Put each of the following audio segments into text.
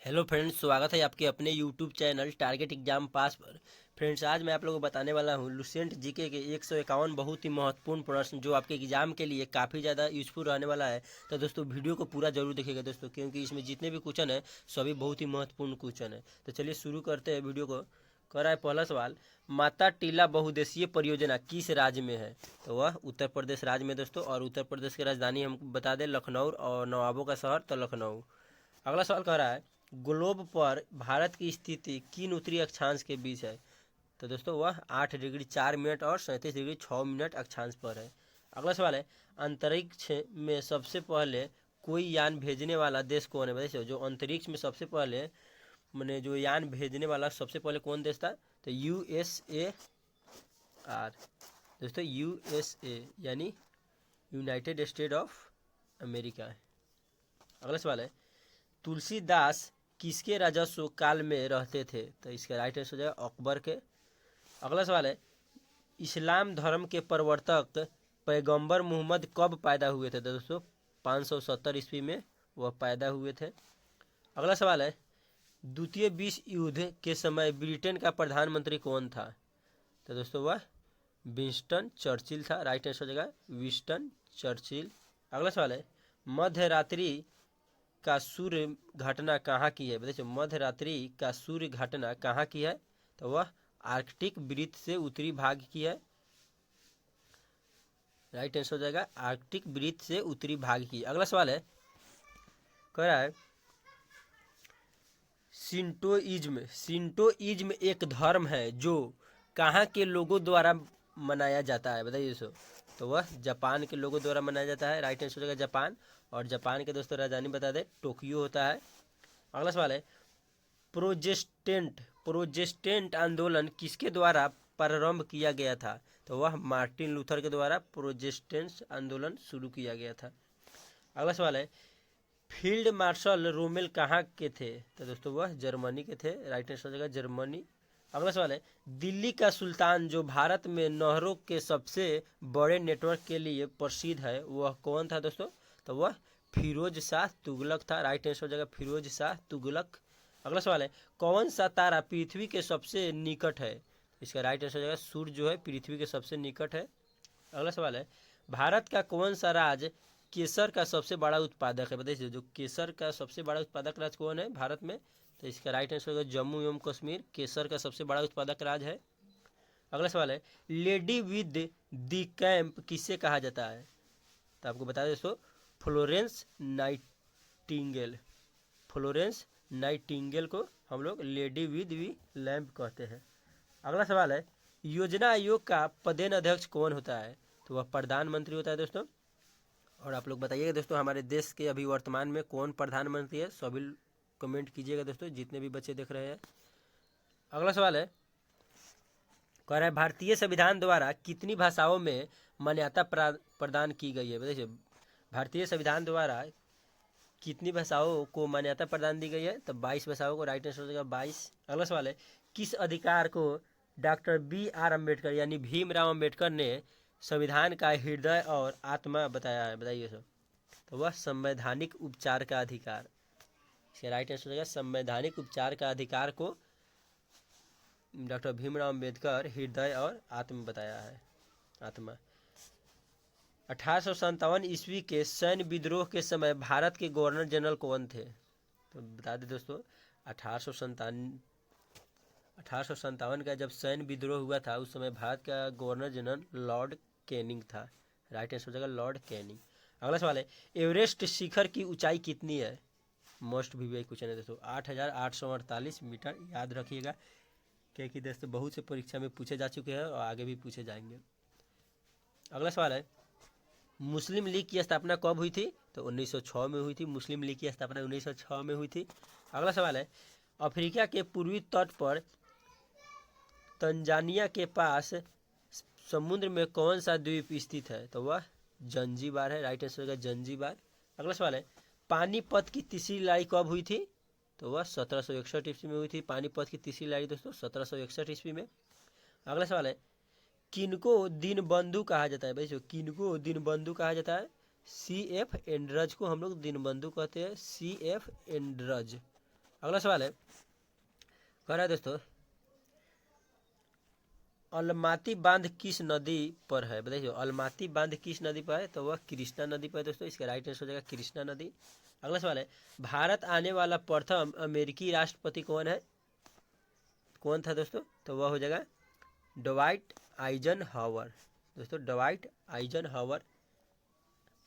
Hello friends, स्वागत है आपके अपने यूट्यूब चैनल टारगेट एग्जाम पास पर। फ्रेंड्स, आज मैं आप लोगों को बताने वाला हूँ लुसेंट जीके के 151 बहुत ही महत्वपूर्ण प्रश्न जो आपके एग्जाम के लिए काफ़ी ज़्यादा यूजफुल रहने वाला है। तो दोस्तों, वीडियो को पूरा जरूर देखिएगा दोस्तों, क्योंकि इसमें जितने भी क्वेश्चन है सभी बहुत ही महत्वपूर्ण क्वेश्चन है। तो चलिए शुरू करते हैं वीडियो को। कर रहा है पहला सवाल, माता टीला बहुउद्देशीय परियोजना किस राज्य में है? तो वह उत्तर प्रदेश राज्य में दोस्तों। और उत्तर प्रदेश की राजधानी हम बता दें लखनऊ, और नवाबों का शहर तो लखनऊ। अगला सवाल कह रहा है, ग्लोब पर भारत की स्थिति किन उत्तरी अक्षांश के बीच है? तो दोस्तों वह 8 डिग्री 4 मिनट और 37 डिग्री 6 मिनट अक्षांश पर है। अगला सवाल है, अंतरिक्ष में सबसे पहले कोई यान भेजने वाला देश कौन है? बताइए, जो अंतरिक्ष में सबसे पहले मैंने जो यान भेजने वाला सबसे पहले कौन देश था? तो यूएसए आर दोस्तों, यूएसए यानी यूनाइटेड स्टेट ऑफ अमेरिका है। अगला सवाल है, तुलसीदास किसके राजस्व काल में रहते थे? तो इसका राइट आंसर हो जाएगा अकबर के। अगला सवाल है, इस्लाम धर्म के प्रवर्तक पैगंबर मोहम्मद कब पैदा हुए थे? तो दोस्तों 570 ईस्वी में वह पैदा हुए थे। अगला सवाल है, द्वितीय विश्व युद्ध के समय ब्रिटेन का प्रधानमंत्री कौन था? तो दोस्तों वह विंस्टन चर्चिल था। राइट आंसर हो जाएगा विंस्टन चर्चिल। अगला सवाल है, मध्य रात्रि का सूर्य घटना कहाँ की है? बताइए, मध्य रात्रि का सूर्य घटना कहाँ की है? तो वह आर्कटिक वृत्त से उत्तरी भाग की है। राइट आंसर हो जाएगा आर्कटिक वृत्त से उत्तरी भाग की। अगला सवाल है, कह रहा है, सिंटोइज्म एक धर्म है जो कहाँ के लोगों द्वारा मनाया जाता है? बताइए दोस्तों। तो वह जापान के लोगों द्वारा मनाया जाता है। राइट आंसर हो जाएगा जापान। और जापान के दोस्तों राजधानी बता दें टोक्यो होता है। अगला सवाल है, प्रोजेस्टेंट आंदोलन किसके द्वारा प्रारंभ किया गया था? तो वह मार्टिन लूथर के द्वारा प्रोजेस्टेंट आंदोलन शुरू किया गया था। अगला सवाल है, फील्ड मार्शल रोमेल कहाँ के थे? तो दोस्तों वह जर्मनी के थे। राइट आंसर हो जाएगा जर्मनी। अगला सवाल है, दिल्ली का सुल्तान जो भारत में नहरों के सबसे बड़े नेटवर्क के लिए प्रसिद्ध है वह कौन था दोस्तों? तो वह फिरोज शाह तुगलक था। राइट आंसर हो जाएगा फिरोज शाह तुगलक। अगला सवाल है, कौन सा तारा पृथ्वी के सबसे निकट है? इसका राइट आंसर हो जाएगा सूर्य जो है पृथ्वी के सबसे निकट है। अगला सवाल है, भारत का कौन सा राज्य केसर का सबसे बड़ा उत्पादक है? बताइए, जो केसर का सबसे बड़ा उत्पादक राज्य कौन है भारत में? तो इसका राइट आंसर होगा जम्मू एवं कश्मीर केसर का सबसे बड़ा उत्पादक राज्य है। अगला सवाल है, लेडी विद द कैंप किसे कहा जाता है? तो आपको बता दें दोस्तों, फ्लोरेंस नाइटिंगेल। फ्लोरेंस नाइटिंगेल को हम लोग लेडी विद वी लैम्प कहते हैं। अगला सवाल है, योजना आयोग का प्रधान अध्यक्ष कौन होता है? तो वह प्रधानमंत्री होता है दोस्तों। और आप लोग बताइएगा दोस्तों, हमारे देश के अभी वर्तमान में कौन प्रधानमंत्री है? सभी कमेंट कीजिएगा दोस्तों, जितने भी बच्चे देख रहे हैं। अगला सवाल है, कह रहा है, भारतीय संविधान द्वारा कितनी भाषाओं में मान्यता प्रदान की गई है? बताइए, भारतीय संविधान द्वारा कितनी भाषाओं को मान्यता प्रदान दी गई है? तो 22 भाषाओं को। राइट आंसर हो जाएगा 22। अगला सवाल है, किस अधिकार को डॉक्टर BR अम्बेडकर यानी भीमराव अम्बेडकर ने संविधान का हृदय और आत्मा बताया है? बताइए सर। तो वह संवैधानिक उपचार का अधिकार। इसका राइट आंसर हो जाएगा संवैधानिक उपचार का अधिकार को डॉक्टर भीमराव अम्बेडकर हृदय और आत्मा बताया है। आत्मा। 1857 ईस्वी के सैन्य विद्रोह के समय भारत के गवर्नर जनरल कौन थे? तो बता दें दोस्तों, 1857 का जब सैन्य विद्रोह हुआ था उस समय भारत का गवर्नर जनरल लॉर्ड कैनिंग था। राइट आंसर हो जाएगा लॉर्ड कैनिंग। अगला सवाल है, एवरेस्ट शिखर की ऊंचाई कितनी है? मोस्ट वीवीआई क्वेश्चन है दोस्तों, 8848 मीटर। याद रखिएगा, क्योंकि दोस्तों बहुत से परीक्षा में पूछे जा चुके हैं और आगे भी पूछे जाएंगे। अगला सवाल है, मुस्लिम लीग की स्थापना कब हुई थी? तो 1906 में हुई थी। मुस्लिम लीग की स्थापना 1906 में हुई थी। अगला सवाल है, अफ्रीका के पूर्वी तट पर तंजानिया के पास समुद्र में कौन सा द्वीप स्थित है? तो वह जंजीबार है। राइट आंसर होगा जंजीबार। अगला सवाल है, पानीपत की तीसरी लड़ाई कब हुई थी? तो वह 1761 ईस्वी में हुई थी। पानीपत की तीसरी लड़ाई दोस्तों 1761 ईस्वी में। अगला सवाल है, किनको दीनबंधु कहा जाता है? भाई, किनको दीनबंधु कहा जाता है? CF एंड्रज को हम लोग दीनबंधु कहते हैं। CF एंड्रज। अगला सवाल है, कह रहा है दोस्तों, अलमाती बांध किस नदी पर है? बताइए, अलमाती बांध किस नदी पर है? तो वह कृष्णा नदी पर है दोस्तों। इसका राइट आंसर हो जाएगा कृष्णा नदी। अगला सवाल है, भारत आने वाला प्रथम अमेरिकी राष्ट्रपति कौन है? कौन था दोस्तों? तो वह हो जाएगा डवाइट आइजनहावर। दोस्तों डवाइट आइजनहावर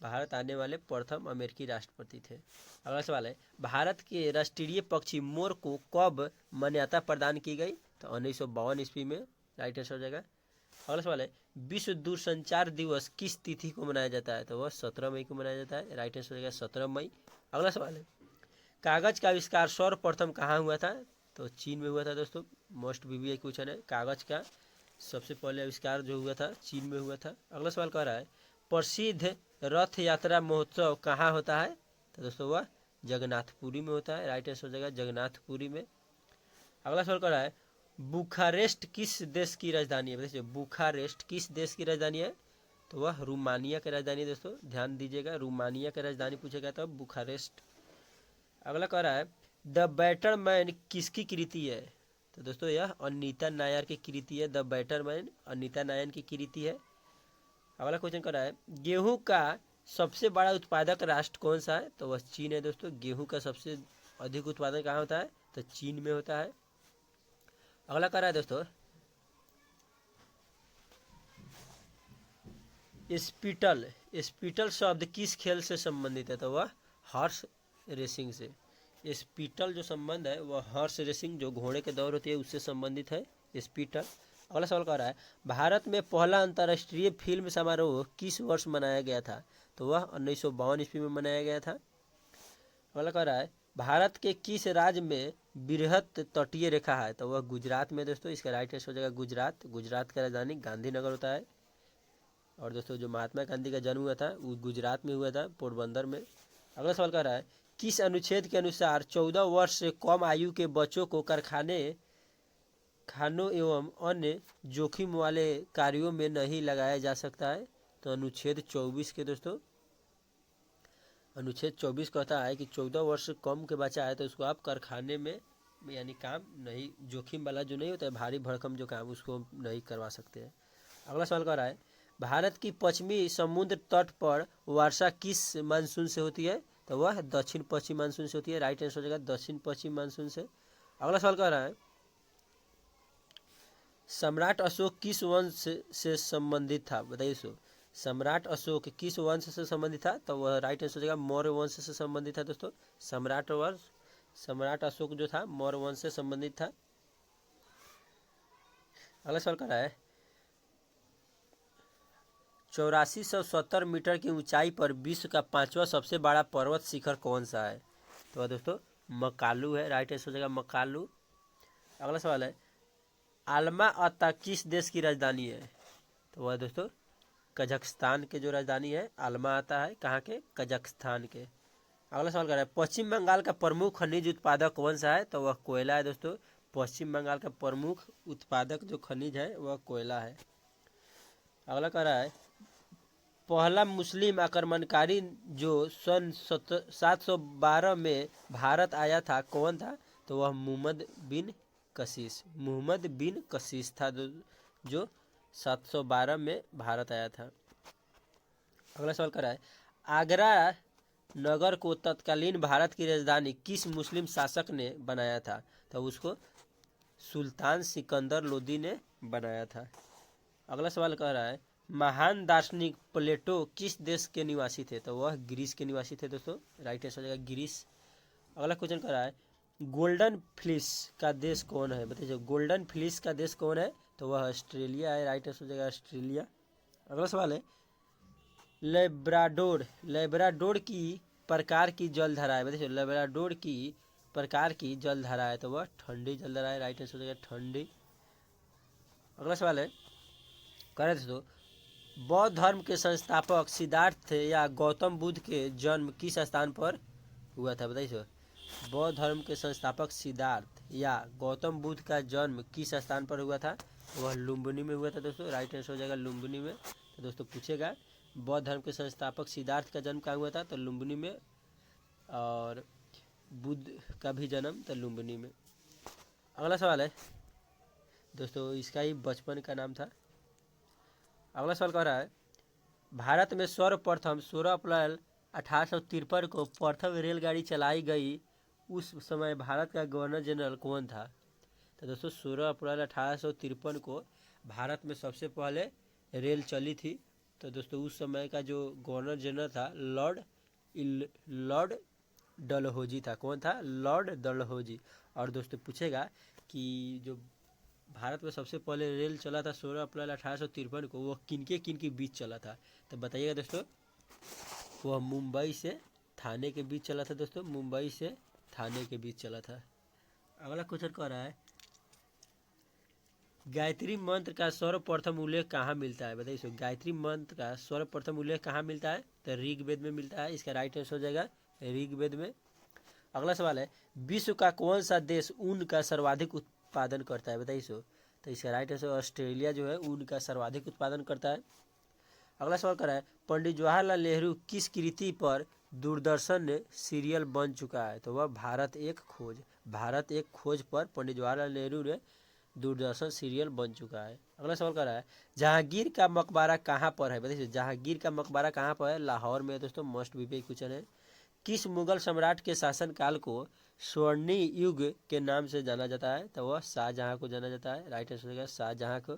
भारत आने वाले प्रथम अमेरिकी राष्ट्रपति थे। अगला सवाल है, भारत के राष्ट्रीय पक्षी मोर को कब मान्यता प्रदान की गई? तो 1952 ईस्वी में। राइट आंसर हो जाएगा। अगला सवाल है, विश्व दूरसंचार दिवस किस तिथि को मनाया जाता है? तो वह 17 मई को मनाया जाता है। राइट आंसर हो जाएगा 17 मई। अगला सवाल है, कागज का आविष्कार सर्वप्रथम कहाँ हुआ था? तो चीन में हुआ था दोस्तों। मोस्ट वीवीआई क्वेश्चन है, कागज का सबसे पहले आविष्कार जो हुआ था चीन में हुआ था। अगला सवाल कह रहा है, प्रसिद्ध रथ यात्रा महोत्सव कहाँ होता है? तो दोस्तों वह जगन्नाथपुरी में होता है। राइट आंसर हो जाएगा जगन्नाथपुरी में। अगला सवाल कह रहा है, बुखारेस्ट किस देश की राजधानी है? बताइए, बुखारेस्ट किस देश की राजधानी है? तो वह रोमानिया की राजधानी है दोस्तों। ध्यान दीजिएगा, रोमानिया की राजधानी पूछेगा तो बुखारेस्ट। अगला कह रहा है, द बैटर मैन किसकी कृति है? तो दोस्तों यह अनीता नायर की कृति है। The better man Anita Nair की कृति है। अगला क्वेश्चन कर रहा है, गेहूं का सबसे बड़ा उत्पादक राष्ट्र कौन सा है? तो वह चीन है दोस्तों। गेहूं का सबसे अधिक उत्पादन कहाँ होता है? तो चीन में होता है। अगला कर रहा है दोस्तों, स्पीटल स्पीटल शब्द किस खेल से संबंधित है? तो वह हॉर्स रेसिंग से। स्पीटल जो संबंध है वह हॉर्स रेसिंग जो घोड़े के दौड़ होती है उससे संबंधित है स्पीटल। अगला सवाल कर रहा है, भारत में पहला अंतर्राष्ट्रीय फिल्म समारोह किस वर्ष मनाया गया था? तो वह 1952 ईस्वी में मनाया गया था। अगला कह रहा है, भारत के किस राज्य में बृहत तटीय रेखा है? तो वह गुजरात में दोस्तों। इसका राइट आंसर हो जाएगा गुजरात। गुजरात का राजधानी गांधीनगर होता है। और दोस्तों जो महात्मा गांधी का जन्म हुआ था वो गुजरात में हुआ था, पोरबंदर में। अगला सवाल कह रहा है, किस अनुच्छेद के अनुसार 14 वर्ष से कम आयु के बच्चों को खानों एवं अन्य जोखिम वाले कार्यों में नहीं लगाया जा सकता है? तो अनुच्छेद 24 के दोस्तों, अनुच्छेद 24 कहता है कि 14 वर्ष से कम के बच्चा है तो उसको आप कारखाने में यानी काम नहीं, जोखिम वाला जो नहीं होता है भारी भरकम जो काम, उसको नहीं करवा सकते हैं। अगला सवाल कर रहा है, भारत की पश्चिमी समुद्र तट पर वर्षा किस मानसून से होती है? तो वह दक्षिण पश्चिम मानसून से होती है। राइट आंसर हो जाएगा दक्षिण पश्चिम मानसून से। अगला सवाल कर रहा है, सम्राट अशोक किस वंश से संबंधित था? बताइए सो, सम्राट अशोक किस वंश से संबंधित था? तो वह राइट आंसर हो जाएगा मौर्य वंश से संबंधित था दोस्तों। सम्राट अशोक जो था मौर्य वंश से संबंधित था। अगला सवाल कर रहा है, 8470 मीटर की ऊंचाई पर विश्व का 5वां सबसे बड़ा पर्वत शिखर कौन सा है? तो दोस्तों मकालू है। राइट आंसर हो जाएगा मकालू। अगला सवाल है, आल्मा अता किस देश की राजधानी है? तो वह दोस्तों कजाकिस्तान के जो राजधानी है आल्मा अता है। कहाँ के? कजाकिस्तान के। अगला सवाल कर रहा है, पश्चिम बंगाल का प्रमुख खनिज उत्पादक कौन सा है? तो वह कोयला है दोस्तों। पश्चिम बंगाल का प्रमुख उत्पादक जो खनिज है वह कोयला है। अगला कह रहा है, पहला मुस्लिम आक्रमणकारी जो सन 712 में भारत आया था कौन था? तो वह मोहम्मद बिन कशीस था जो 712 में भारत आया था। अगला सवाल कर रहा है, आगरा नगर को तत्कालीन भारत की राजधानी किस मुस्लिम शासक ने बनाया था? तो उसको सुल्तान सिकंदर लोदी ने बनाया था। अगला सवाल कह रहा है, महान दार्शनिक प्लेटो किस देश के निवासी थे? तो वह ग्रीस के निवासी थे दोस्तों। राइट आंसर हो जाएगा ग्रीस। अगला क्वेश्चन कर रहा है, गोल्डन फ्लिस का देश कौन है? बताइए, गोल्डन फ्लिस का देश कौन है? तो वह ऑस्ट्रेलिया है। राइट आंसर हो जाएगा ऑस्ट्रेलिया। अगला सवाल है, लेब्राडोर की प्रकार की जलधारा है। बताइए, लेब्राडोर की प्रकार की जलधारा है। तो वह ठंडी जलधारा है। राइट आंसर हो जाएगा ठंडी। अगला सवाल है, कह रहे थे तो बौद्ध धर्म के संस्थापक सिद्धार्थ या गौतम बुद्ध के जन्म किस स्थान पर हुआ था? बताइए, बौद्ध धर्म के संस्थापक सिद्धार्थ या गौतम बुद्ध का जन्म किस स्थान पर हुआ था? वह लुम्बिनी में हुआ था दोस्तों। राइट आंसर हो जाएगा लुम्बिनी में। तो दोस्तों पूछेगा बौद्ध धर्म के संस्थापक सिद्धार्थ का जन्म कहाँ हुआ था? तो लुम्बिनी में। और बुद्ध का भी जन्म तो लुम्बिनी में। अगला सवाल है दोस्तों, इसका ही बचपन का नाम था। अगला सवाल कह रहा है, भारत में सर्वप्रथम 16 अप्रैल 1853 को प्रथम रेलगाड़ी चलाई गई, उस समय भारत का गवर्नर जनरल कौन था? तो दोस्तों 16 अप्रैल 1853 को भारत में सबसे पहले रेल चली थी। तो दोस्तों उस समय का जो गवर्नर जनरल था लॉर्ड डलहौजी था। कौन था? लॉर्ड डलहौजी। और दोस्तों पूछेगा कि जो भारत में सबसे पहले रेल चला था 16 अप्रैल 1853 को, वो किनके बीच चला था? तो बताइएगा दोस्तों। वह मुंबई से थाने के बीच चला था दोस्तों, मुंबई से थाने के बीच चला था। अगला क्वेश्चन कह रहा है, गायत्री मंत्र का सर्वप्रथम उल्लेख कहाँ मिलता है? बताइए। गायत्री मंत्र का सर्वप्रथम उल्लेख कहाँ मिलता है? तो ऋग्वेद में मिलता है। इसका राइट आंसर हो जाएगा ऋग्वेद में। अगला सवाल है, विश्व का कौन सा देश ऊन का सर्वाधिक उत्पादन करता है? बताइए। तो इसका राइट आंसर ऑस्ट्रेलिया जो है ऊन का सर्वाधिक उत्पादन करता है। अगला सवाल कर रहा है, पंडित जवाहरलाल नेहरू किस कृति पर दूरदर्शन सीरियल बन चुका है? तो वह भारत एक खोज। भारत एक खोज पर पंडित जवाहरलाल नेहरू ने दूरदर्शन सीरियल बन चुका है। अगला सवाल कर रहा है, जहांगीर का मकबरा कहाँ पर है? बताइए। जहांगीर का मकबरा कहाँ पर है? लाहौर में दोस्तों। मस्ट बी पे क्वेश्चन है। किस मुगल सम्राट के शासनकाल को स्वर्णिम युग के नाम से जाना जाता है? तो वह शाहजहां को जाना जाता है। राइट आंसर होगा शाहजहां को।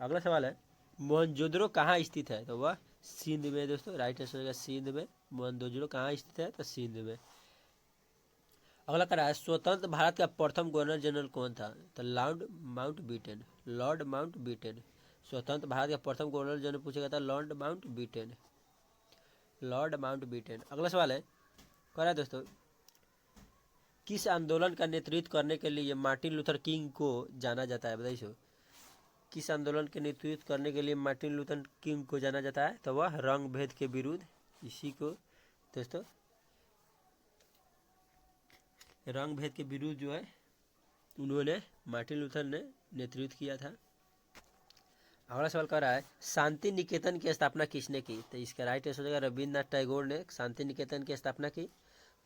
अगला सवाल है, मोहनजोदड़ो कहाँ स्थित है? तो वह सिंध में दोस्तों। राइट आंसर होगा सिंध में। मोहनजोदड़ो कहाँ स्थित है? तो सिंध में। अगला कह रहा है, स्वतंत्र भारत का प्रथम गवर्नर जनरल कौन था? तो लॉर्ड माउंटबेटन। लॉर्ड माउंटबेटन स्वतंत्र भारत का प्रथम गवर्नर जनरल पूछेगा था लॉर्ड माउंटबेटन। Lord Mountbatten. अगला सवाल है, कह रहा है दोस्तों, किस आंदोलन का नेतृत्व करने के लिए मार्टिन लूथर किंग को जाना जाता है? बताइए। किस आंदोलन के नेतृत्व करने के लिए मार्टिन लूथर किंग को जाना जाता है? तो वह रंग भेद के विरुद्ध। इसी को दोस्तों रंग भेद के विरुद्ध जो है उन्होंने मार्टिन लूथर ने नेतृत्व किया था। अगला सवाल कर रहा है, शांति निकेतन की स्थापना किसने की? तो इसका राइट आंसर हो जाएगा रविन्द्रनाथ टैगोर ने शांति निकेतन की स्थापना की।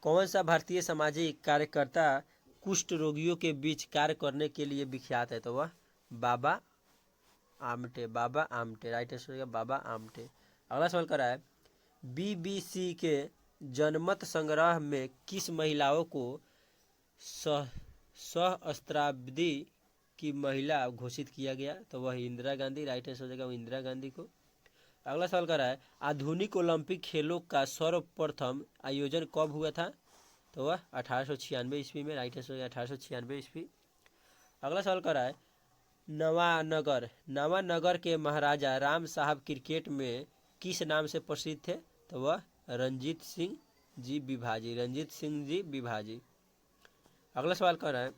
कौन सा भारतीय सामाजिक कार्यकर्ता कुष्ठ रोगियों के बीच कार्य करने के लिए विख्यात है? तो वह बाबा आमटे। बाबा आमटे। राइट आंसर हो जाएगा बाबा आमटे। अगला सवाल कर रहा है, बीबीसी के जनमत संग्रह में किस महिलाओं को सहस्त्राब्दी की महिला घोषित किया गया? तो वह इंदिरा गांधी। राइट आंसर हो जाएगा इंदिरा गांधी को। अगला सवाल कर रहा है, आधुनिक ओलंपिक खेलों का सर्वप्रथम आयोजन कब हुआ था? तो वह 1896 ईस्वी में। राइट आंसर हो जाएगा 1896 ईस्वी। अगला सवाल कर रहा है, नवानगर के महाराजा राम साहब क्रिकेट में किस नाम से प्रसिद्ध थे? तो वह रणजीत सिंह जी विभाजी। रणजीत सिंह जी विभाजी। अगला सवाल कर रहा है,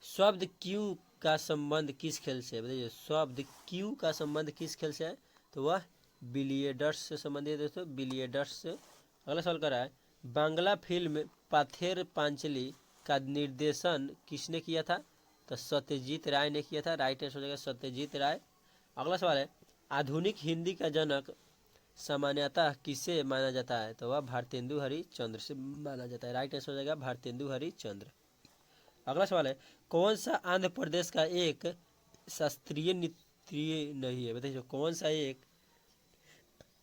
शब्द क्यू का संबंध किस खेल से? बताइए। शब्द क्यू का संबंध किस खेल से है? तो वह बिलियर्ड्स से संबंधित है दोस्तों, बिलियर्ड्स से। अगला सवाल कर रहा है, बांग्ला फिल्म पाथेर पांचली का निर्देशन किसने किया था? तो सत्यजीत राय ने किया था। राइट आंसर हो जाएगा सत्यजीत राय। अगला सवाल है, आधुनिक हिंदी का जनक सामान्यतः किसे माना जाता है? तो वह भारतेंदु हरिश्चंद्र से माना जाता है। राइट आंसर हो जाएगा भारतेंदु हरिश्चंद्र। अगला सवाल है, कौन सा आंध्र प्रदेश का एक शास्त्रीय नृत्य नहीं है? बताइए। कौन सा एक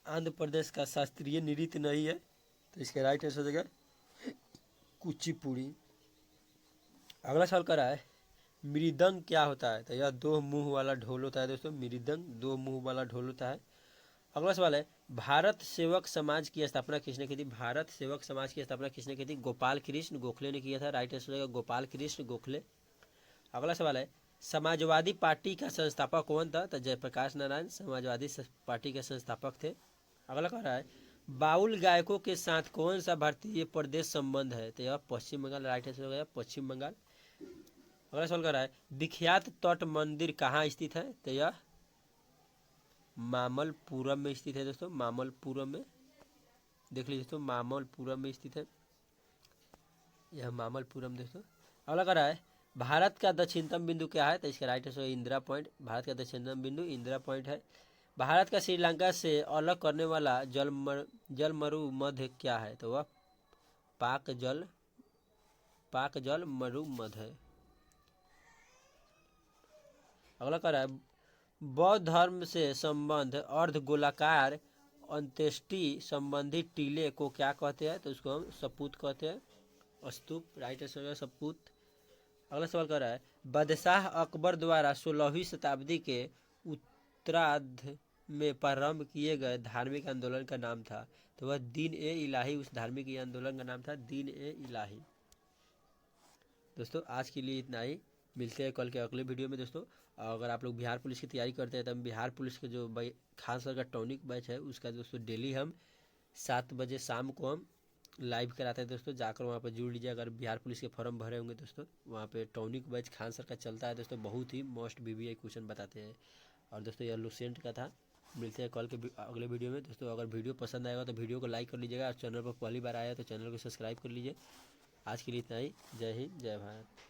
आंध्र प्रदेश का शास्त्रीय नृत्य नहीं है? तो इसका राइट आंसर हो जाएगा कुचिपुड़ी। अगला सवाल कर रहा है, मृदंग क्या होता है? तो यह दो मुंह वाला ढोल होता है दोस्तों। मृदंग दो मुंह वाला ढोल होता है। अगला सवाल है, भारत सेवक समाज की स्थापना किसने की थी? भारत सेवक समाज की स्थापना किसने की थी? गोपाल कृष्ण गोखले ने किया था। राइट आंसर हो जाएगा गोपाल कृष्ण गोखले। अगला सवाल है, समाजवादी पार्टी का संस्थापक कौन था? तो जयप्रकाश नारायण समाजवादी पार्टी के संस्थापक थे। अगला कह रहा है, बाउल गायकों के साथ कौन सा भारतीय प्रदेश संबंध है? तो यह पश्चिम बंगाल। राइट आंसर हो गया पश्चिम बंगाल। अगला सवाल कर रहा है, विख्यात तट मंदिर कहाँ स्थित है? तो यह मामल्लपुरम में स्थित है दोस्तों। मामल्लपुरम में देख लीजिए दोस्तों, मामल्लपुरम में स्थित है यह मामल्लपुरम दोस्तों। अगला कह रहा है, भारत का दक्षिणतम बिंदु क्या है? तो इसका right answer Indira point. Bharat का दक्षिणतम बिंदु इंदिरा पॉइंट है। भारत का श्रीलंका से अलग करने वाला जलमरु मध्य क्या है? तो वह पाक जल पाक जल मरु मध है। अगला कह रहा है बौद्ध धर्म से संबंध अर्ध गोलाकार अंत्येष्टि संबंधी टीले को क्या कहते हैं? तो उसको हम सपूत कहते हैं। स्तूप, राइट आंसर है सपूत। अगला सवाल कर रहा है बादशाह अकबर द्वारा 16वीं शताब्दी के उत्तरार्ध में प्रारंभ किए गए धार्मिक आंदोलन का नाम था। तो वह दीन ए इलाही, उस धार्मिक आंदोलन का नाम था दीन ए इलाही। दोस्तों आज के लिए इतना ही, मिलते हैं कल के अगले वीडियो में। दोस्तों अगर आप लोग बिहार पुलिस की तैयारी करते हैं तो हम बिहार पुलिस के जो खान सर का टॉनिक बैच है उसका दोस्तों डेली हम 7 बजे शाम को हम लाइव कराते हैं। दोस्तों जाकर वहाँ पर जुड़ लीजिए। अगर बिहार पुलिस के फॉर्म भरे होंगे दोस्तों, वहाँ पे टॉनिक बैच खान सर का चलता है दोस्तों, बहुत ही मोस्ट BBI क्वेश्चन बताते हैं। और दोस्तों यह लुसेंट का था। मिलते हैं कल के अगले वीडियो में। दोस्तों अगर वीडियो पसंद आएगा तो वीडियो को लाइक कर लीजिएगा और चैनल पर पहली बार आया तो चैनल को सब्सक्राइब कर लीजिए। आज के लिए इतना ही। जय हिंद, जय भारत।